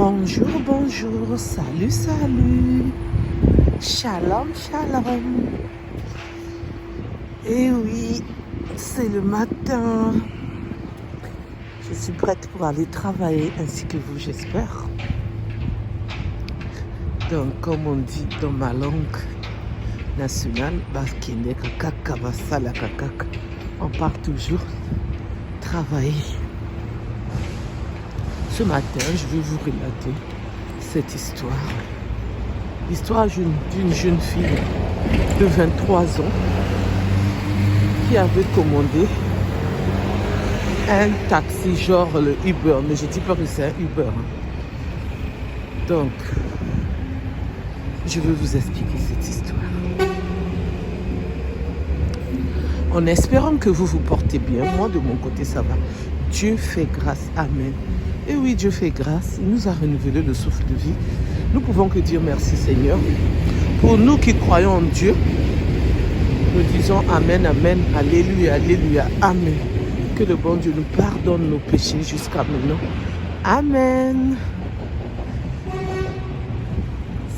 Bonjour, bonjour, salut, salut, shalom, shalom. Et oui, c'est le matin. Je suis prête pour aller travailler, ainsi que vous, j'espère. Donc, comme on dit dans ma langue nationale, Baskine, Kakaka, Basala, Kakaka, on part toujours travailler. Ce matin, je vais vous relater cette histoire. L'histoire d'une jeune fille de 23 ans qui avait commandé un taxi genre le Uber, mais je ne dis pas que c'est un Uber. Donc, je vais vous expliquer cette histoire. En espérant que vous vous portez bien, moi de mon côté ça va. Dieu fait grâce, amen. Et oui, Dieu fait grâce, il nous a renouvelé le souffle de vie. Nous pouvons que dire merci Seigneur. Pour nous qui croyons en Dieu, nous disons amen, amen, alléluia, alléluia, amen. Que le bon Dieu nous pardonne nos péchés jusqu'à maintenant. Amen.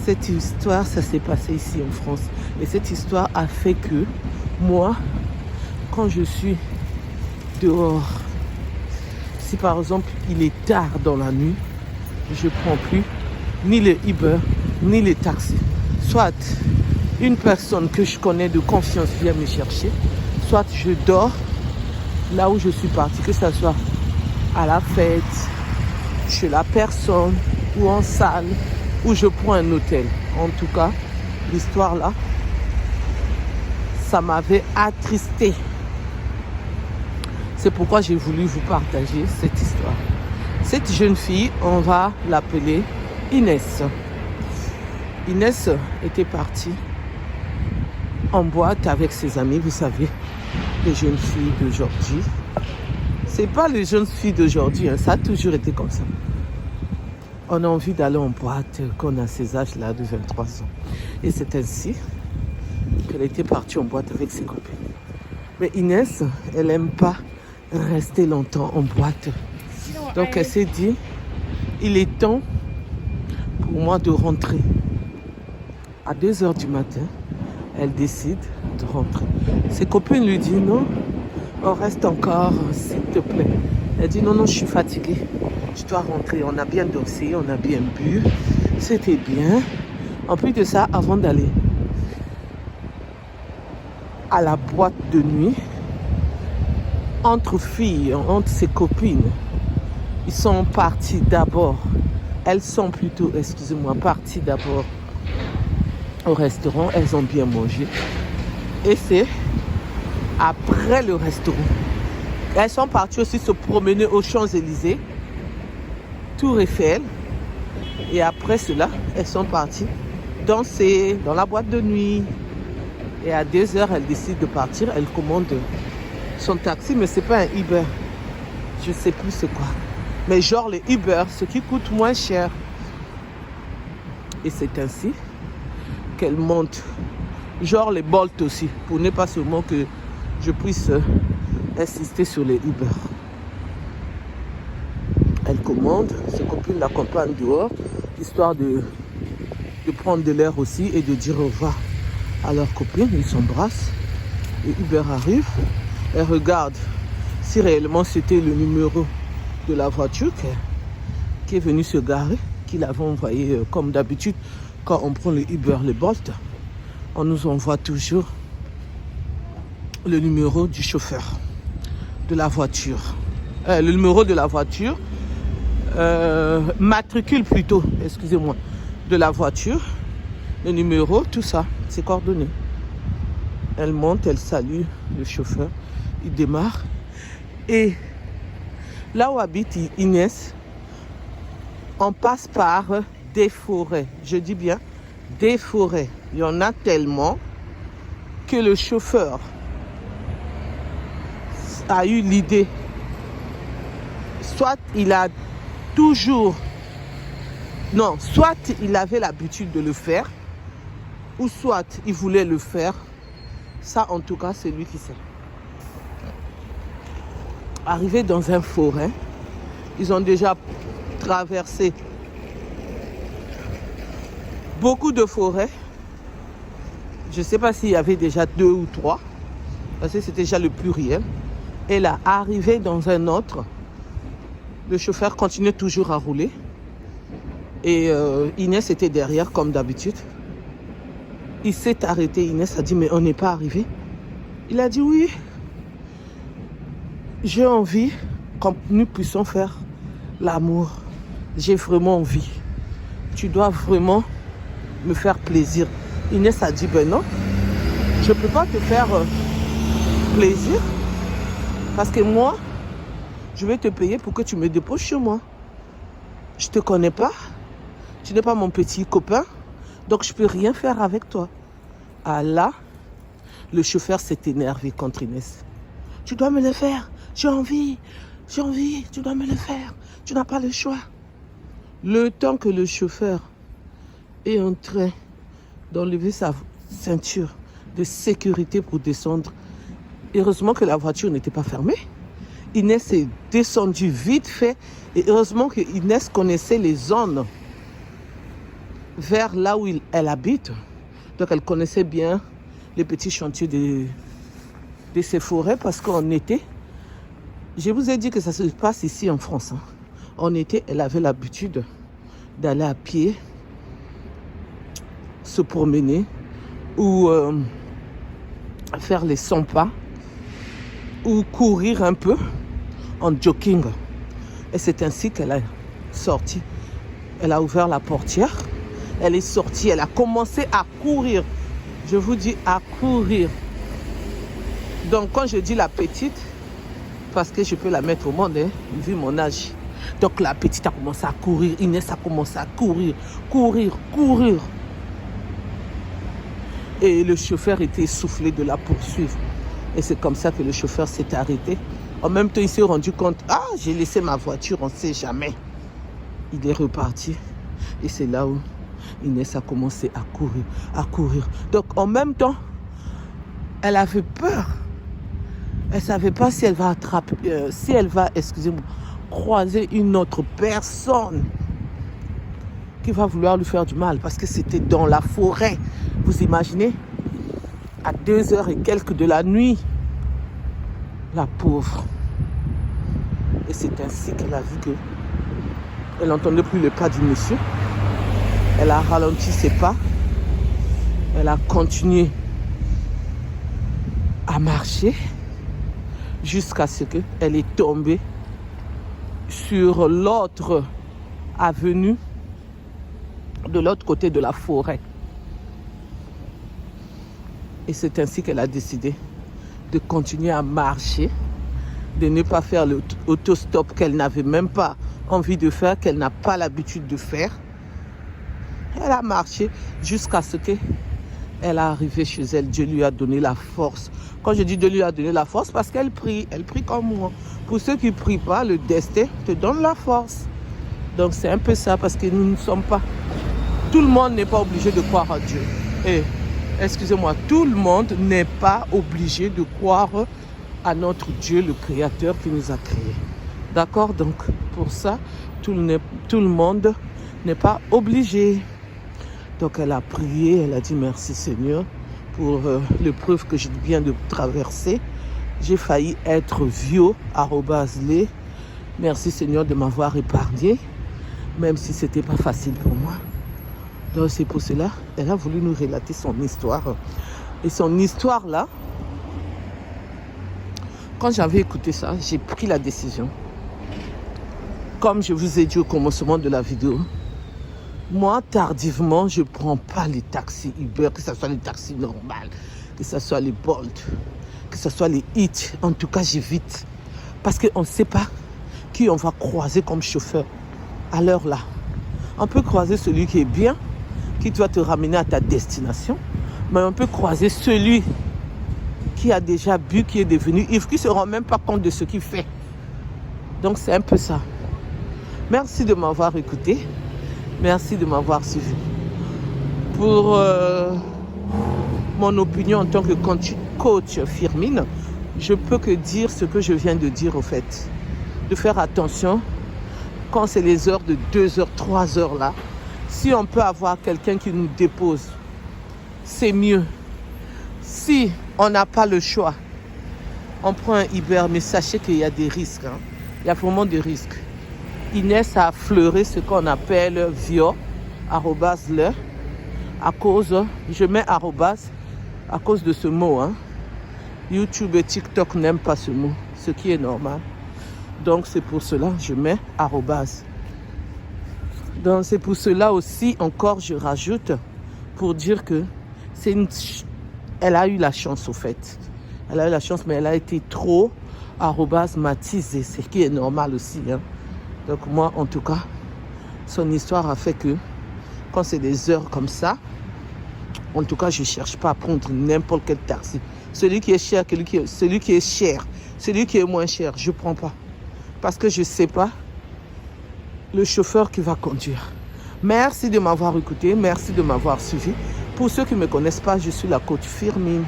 Cette histoire, ça s'est passé ici en France. Et cette histoire a fait que moi, quand je suis dehors, si par exemple il est tard dans la nuit, je ne prends plus ni le Uber, ni les taxis. Soit une personne que je connais de confiance vient me chercher, soit je dors là où je suis partie, que ce soit à la fête, chez la personne ou en salle, ou je prends un hôtel. En tout cas, l'histoire là, ça m'avait attristé. C'est pourquoi j'ai voulu vous partager cette histoire. Cette jeune fille, on va l'appeler Inès. Inès était partie en boîte avec ses amis, vous savez, les jeunes filles d'aujourd'hui. C'est pas les jeunes filles d'aujourd'hui, hein, ça a toujours été comme ça. On a envie d'aller en boîte quand on a ces âges-là de 23 ans. Et c'est ainsi qu'elle était partie en boîte avec ses copines. Mais Inès, elle n'aime pas rester longtemps en boîte. Donc elle s'est dit, il est temps pour moi de rentrer. À 2h du matin, elle décide de rentrer. Ses copines lui disent non, on reste encore, s'il te plaît. Elle dit non, non, je suis fatiguée. Je dois rentrer. On a bien dansé, on a bien bu. C'était bien. En plus de ça, avant d'aller à la boîte de nuit, entre filles, entre ses copines, ils sont partis d'abord. Elles sont plutôt, excusez-moi, parties d'abord au restaurant. Elles ont bien mangé. Et c'est après le restaurant. Elles sont parties aussi se promener aux Champs-Élysées, Tour Eiffel. Et après cela, elles sont parties danser dans la boîte de nuit. Et à 2h, elle décide de partir. Elle commande son taxi, mais c'est pas un Uber. Je sais plus c'est quoi. Mais genre les Uber, ce qui coûte moins cher. Et c'est ainsi qu'elle monte. Genre les Bolt aussi, pour ne pas seulement que je puisse insister sur les Uber. Elle commande, ses copines l'accompagnent dehors, histoire de prendre de l'air aussi et de dire au revoir à leurs copines. Ils s'embrassent. Et Uber arrive. Elle regarde si réellement c'était le numéro de la voiture qui est venu se garer, qu'il avait envoyé comme d'habitude. Quand on prend le Uber, le Bolt, on nous envoie toujours le numéro du chauffeur de la voiture. Le numéro de la voiture, matricule plutôt, excusez-moi, de la voiture, le numéro, tout ça, c'est coordonné. Elle monte, elle salue le chauffeur, il démarre. Et là où habite Inès, on passe par des forêts. Je dis bien des forêts. Il y en a tellement que le chauffeur a eu l'idée. Soit il a toujours... Non, soit il avait l'habitude de le faire, ou soit il voulait le faire. Ça, en tout cas, c'est lui qui sait. Arrivé dans un forêt, ils ont déjà traversé beaucoup de forêts. Je ne sais pas s'il y avait déjà 2 ou 3, parce que c'était déjà le pluriel. Et là, arrivé dans un autre, le chauffeur continuait toujours à rouler. Et Inès était derrière, comme d'habitude. Il s'est arrêté. Inès a dit, mais on n'est pas arrivé. Il a dit, oui, j'ai envie que nous puissions faire l'amour. J'ai vraiment envie. Tu dois vraiment me faire plaisir. Inès a dit, ben non, je ne peux pas te faire plaisir parce que moi, je vais te payer pour que tu me déposes chez moi. Je ne te connais pas. Tu n'es pas mon petit copain. Donc, je ne peux rien faire avec toi. Ah là, le chauffeur s'est énervé contre Inès. Tu dois me le faire. J'ai envie. Tu dois me le faire. Tu n'as pas le choix. Le temps que le chauffeur est en train d'enlever sa ceinture de sécurité pour descendre, heureusement que la voiture n'était pas fermée. Inès est descendue vite fait et heureusement que Inès connaissait les zones vers là où elle habite. Donc elle connaissait bien les petits chantiers de ces forêts parce qu'en été, je vous ai dit que ça se passe ici en France. En été, elle avait l'habitude d'aller à pied, se promener ou faire les 100 pas ou courir un peu en jogging. Et c'est ainsi qu'elle a sorti. Elle a ouvert la portière. Elle est sortie. Elle a commencé à courir. Je vous dis à courir. Donc quand je dis la petite, parce que je peux la mettre au monde, vu mon âge. Donc la petite a commencé à courir. Inès a commencé à courir. Et le chauffeur était essoufflé de la poursuivre. Et c'est comme ça que le chauffeur s'est arrêté. En même temps, il s'est rendu compte, j'ai laissé ma voiture, on ne sait jamais. Il est reparti. Et c'est là où Inès a commencé à courir. Donc en même temps, elle avait peur. Elle ne savait pas si elle va attraper, croiser une autre personne qui va vouloir lui faire du mal. Parce que c'était dans la forêt. Vous imaginez, à 2h et quelques de la nuit, la pauvre. Et c'est ainsi qu'elle a vu que elle n'entendait plus le pas du monsieur. Elle a ralenti ses pas. Elle a continué à marcher jusqu'à ce qu'elle est tombée sur l'autre avenue, de l'autre côté de la forêt. Et c'est ainsi qu'elle a décidé de continuer à marcher, de ne pas faire l'autostop qu'elle n'avait même pas envie de faire, qu'elle n'a pas l'habitude de faire. Elle a marché jusqu'à ce qu'elle est arrivée chez elle. Dieu lui a donné la force. Quand je dis Dieu lui a donné la force, parce qu'elle prie comme moi. Pour ceux qui ne prient pas, le destin te donne la force. Donc c'est un peu ça, parce que nous ne sommes pas... Tout le monde n'est pas obligé de croire à Dieu. Et excusez-moi, tout le monde n'est pas obligé de croire à notre Dieu, le Créateur qui nous a créés. D'accord? Donc, pour ça, tout le monde n'est pas obligé. Donc, elle a prié, elle a dit merci Seigneur pour l'épreuve que je viens de traverser. J'ai failli être vieux, @lé. Merci Seigneur de m'avoir épargné, même si ce n'était pas facile pour moi. Donc, c'est pour cela, elle a voulu nous relater son histoire. Et son histoire là, quand j'avais écouté ça, j'ai pris la décision. Comme je vous ai dit au commencement de la vidéo, moi, tardivement, je ne prends pas les taxis Uber, que ce soit les taxis normaux, que ce soit les Bolt, que ce soit les Eats. En tout cas, j'évite. Parce qu'on ne sait pas qui on va croiser comme chauffeur à l'heure là. On peut croiser celui qui est bien, qui doit te ramener à ta destination, mais on peut croiser celui qui a déjà bu, qui est devenu ivre, qui ne se rend même pas compte de ce qu'il fait. Donc c'est un peu ça. Merci de m'avoir écouté. Merci de m'avoir suivi. Pour mon opinion en tant que coach Firmine, je peux que dire ce que je viens de dire au fait. De faire attention quand c'est les heures de 2h, 3h là. Si on peut avoir quelqu'un qui nous dépose, c'est mieux. Si on n'a pas le choix, on prend un Uber, mais sachez qu'il y a des risques. Hein. Il y a vraiment des risques. Inès a affleuré ce qu'on appelle vio, @le, à cause, je mets arrobas à cause de ce mot. Hein. YouTube et TikTok n'aiment pas ce mot, ce qui est normal. Donc c'est pour cela que je mets arrobas. Donc c'est pour cela aussi, encore je rajoute, pour dire que elle a eu la chance au fait. Elle a eu la chance, mais elle a été trop matisée, ce qui est normal aussi. Hein. Donc moi, en tout cas, son histoire a fait que quand c'est des heures comme ça, en tout cas, je ne cherche pas à prendre n'importe quel taxi. Celui qui est cher, celui qui est cher, celui qui est moins cher, je ne prends pas. Parce que je ne sais pas le chauffeur qui va conduire. Merci de m'avoir écouté, merci de m'avoir suivi. Pour ceux qui ne me connaissent pas, je suis la coach Firmine.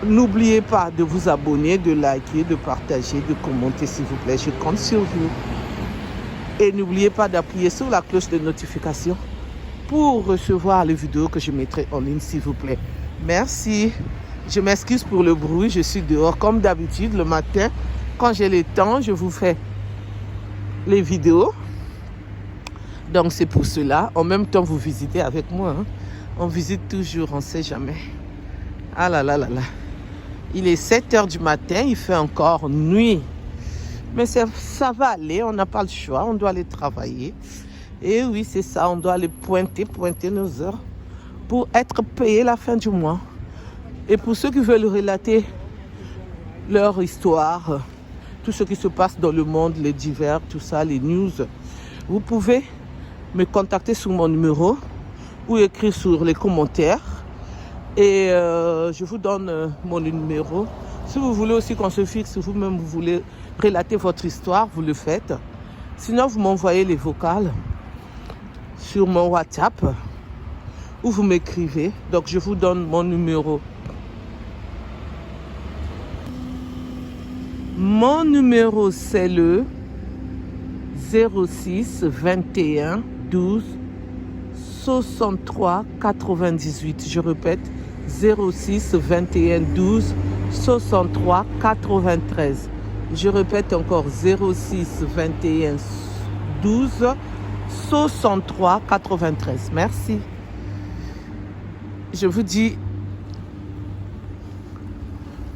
N'oubliez pas de vous abonner, de liker, de partager, de commenter s'il vous plaît. Je compte sur vous. Et n'oubliez pas d'appuyer sur la cloche de notification pour recevoir les vidéos que je mettrai en ligne s'il vous plaît. Merci. Je m'excuse pour le bruit, je suis dehors comme d'habitude le matin. Quand j'ai le temps, je vous fais les vidéos. Donc c'est pour cela. En même temps, vous visitez avec moi. Hein. On visite toujours, on ne sait jamais. Ah là là là là. Il est 7h du matin, il fait encore nuit. Mais ça va aller, on n'a pas le choix, on doit aller travailler. Et oui, c'est ça, on doit aller pointer nos heures pour être payé la fin du mois. Et pour ceux qui veulent relater leur histoire, tout ce qui se passe dans le monde, les divers, tout ça, les news, vous pouvez me contacter sur mon numéro ou écrire sur les commentaires. Et je vous donne mon numéro. Si vous voulez aussi qu'on se fixe, vous-même vous voulez relater votre histoire, vous le faites. Sinon, vous m'envoyez les vocales sur mon WhatsApp ou vous m'écrivez. Donc, je vous donne mon numéro. Mon numéro, c'est le 06 21 12 63 98. Je répète, 06 21 12 63 93. Je répète encore, 06 21 12 63 93. Merci. Je vous dis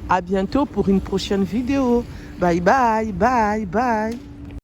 à bientôt pour une prochaine vidéo. Bye bye, bye bye.